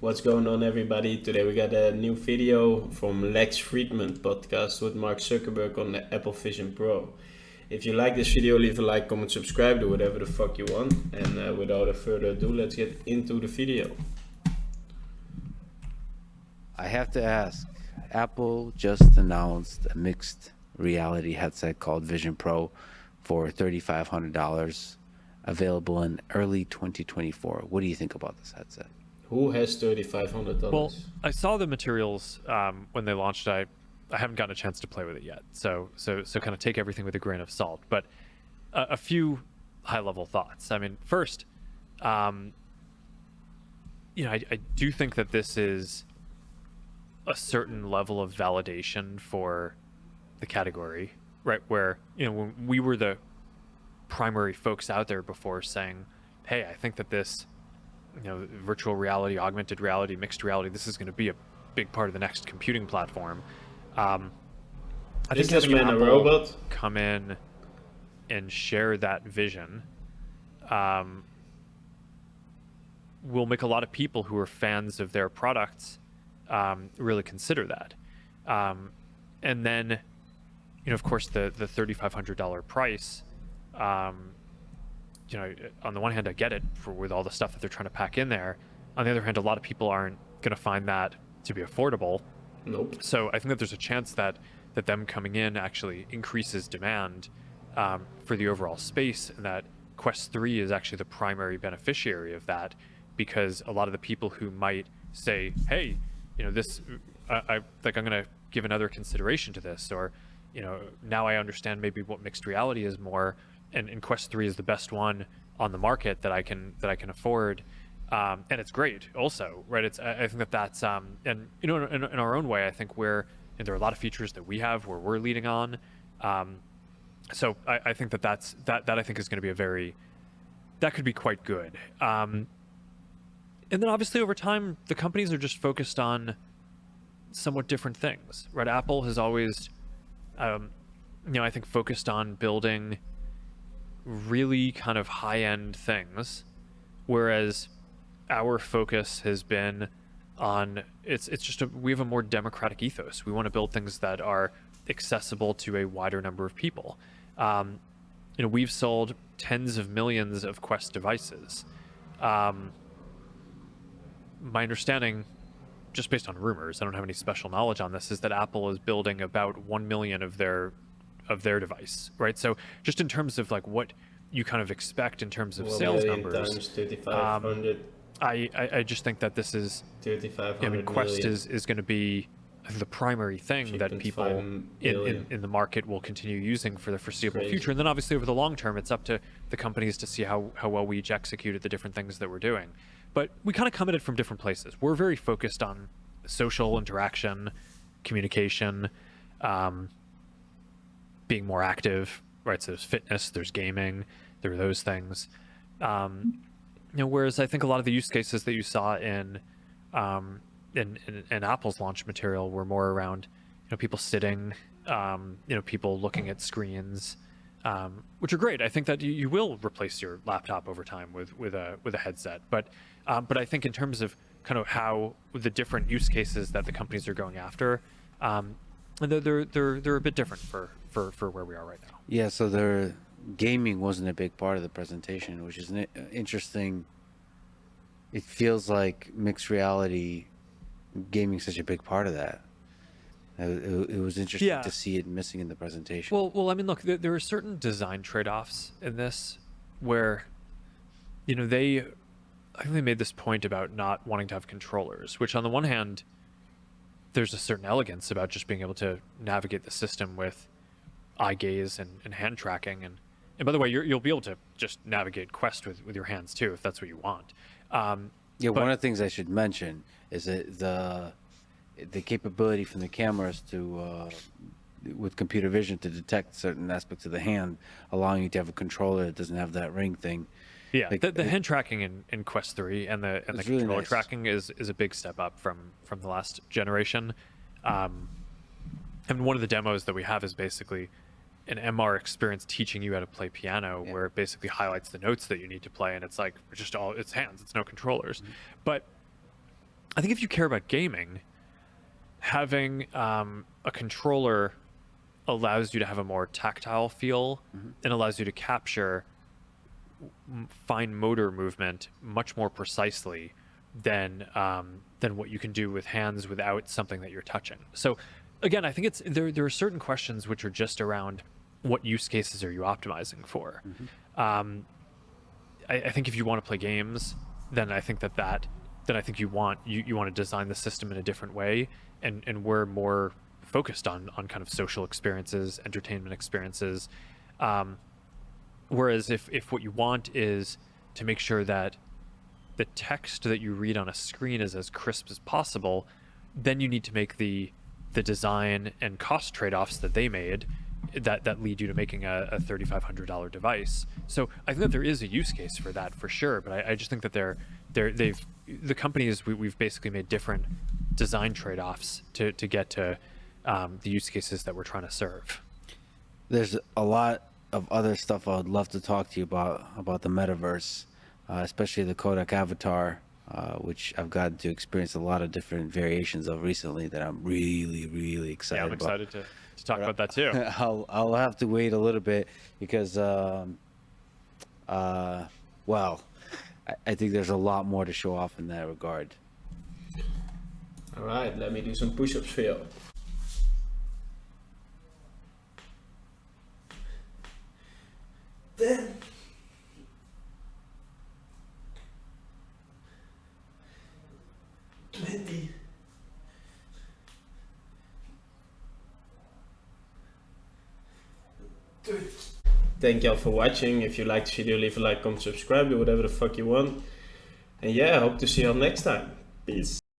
What's going on, everybody? Today we got a new video from Lex Friedman podcast with Mark Zuckerberg on the Apple Vision Pro. If you like this video, leave a like, comment, subscribe, do whatever the fuck you want. And without further ado, let's get into the video. I have to ask, Apple just announced a mixed reality headset called Vision Pro for $3,500, available in early 2024. What do you think about this headset? Who has $3,500? Well, I saw the materials when they launched it. I haven't gotten a chance to play with it yet, so kind of take everything with a grain of salt. But a few high-level thoughts. I mean, first, I do think that this is a certain level of validation for the category, right? Where when we were the primary folks out there before saying, "Hey, I think that this." Virtual reality, augmented reality, mixed reality, this is going to be a big part of the next computing platform. I think having man Apple a robot? come in and share that vision will make a lot of people who are fans of their products really consider that. And then, of course, the $3,500 price, on the one hand, I get it with all the stuff that they're trying to pack in there. On the other hand, a lot of people aren't going to find that to be affordable. Nope. So I think that there's a chance that them coming in actually increases demand for the overall space, and that Quest 3 is actually the primary beneficiary of that, because a lot of the people who might say, "Hey, this, I'm going to give another consideration to this," or now I understand maybe what mixed reality is more. And Quest 3 is the best one on the market that I can afford, and it's great also, right? I think that's and in our own way, I think there are a lot of features that we have where we're leading on, so I think that I think is going to be that could be quite good, and then obviously over time the companies are just focused on somewhat different things, right? Apple has always, I think, focused on building really kind of high-end things, whereas our focus has been on we have a more democratic ethos. We want to build things that are accessible to a wider number of people. We've sold tens of millions of Quest devices. My understanding, just based on rumors, I don't have any special knowledge on this, is that Apple is building about 1 million of their device, right? So just in terms of like what you kind of expect in terms of sales numbers, times 3,500. I just think that this is, Quest is going to be the primary thing that people in the market will continue using for the foreseeable future. And then obviously over the long term, it's up to the companies to see how well we each executed the different things that we're doing. But we kind of come at it from different places. We're very focused on social interaction, communication, being more active, right? So there's fitness, there's gaming, there are those things. Whereas I think a lot of the use cases that you saw in Apple's launch material were more around, people sitting, people looking at screens, which are great. I think that you will replace your laptop over time with a headset. But I think in terms of kind of how the different use cases that the companies are going after, they're a bit different for where we are right now. Yeah, so their gaming wasn't a big part of the presentation, which is interesting. It feels like mixed reality gaming is such a big part of that. It was interesting to see it missing in the presentation. Well, I mean, look, there are certain design trade-offs in this where, I think they made this point about not wanting to have controllers, which on the one hand, there's a certain elegance about just being able to navigate the system with eye gaze and hand tracking. And by the way, you'll be able to just navigate Quest with your hands too, if that's what you want. One of the things I should mention is that the capability from the cameras to with computer vision to detect certain aspects of the hand, allowing you to have a controller that doesn't have that ring thing. Yeah, the hand tracking in Quest 3 and the controller really nice. Tracking is a big step up from the last generation. And one of the demos that we have is basically an MR experience teaching you how to play piano, where it basically highlights the notes that you need to play, and it's like it's hands, it's no controllers. Mm-hmm. But I think if you care about gaming, having a controller allows you to have a more tactile feel and allows you to capture fine motor movement much more precisely than what you can do with hands without something that you're touching. So again, I think it's there are certain questions which are just around what use cases are you optimizing for. I think if you want to play games, then I think then I think you want to design the system in a different way, and we're more focused on kind of social experiences, entertainment experiences. Whereas if what you want is to make sure that the text that you read on a screen is as crisp as possible, then you need to make the design and cost trade-offs that they made that lead you to making a $3,500 device. So I think that there is a use case for that for sure, but I just think that the companies we've basically made different design trade-offs to get to the use cases that we're trying to serve. There's a lot of other stuff I would love to talk to you about the metaverse, especially the Kodak Avatar, which I've gotten to experience a lot of different variations of recently that I'm really, really excited about. Yeah, I'm excited to talk about that too. I'll have to wait a little bit because, well, I think there's a lot more to show off in that regard. All right, let me do some push-ups for you. Then 20. Thank y'all for watching. If you liked the video, leave a like, comment, subscribe, do whatever the fuck you want. And yeah, I hope to see y'all next time. Peace.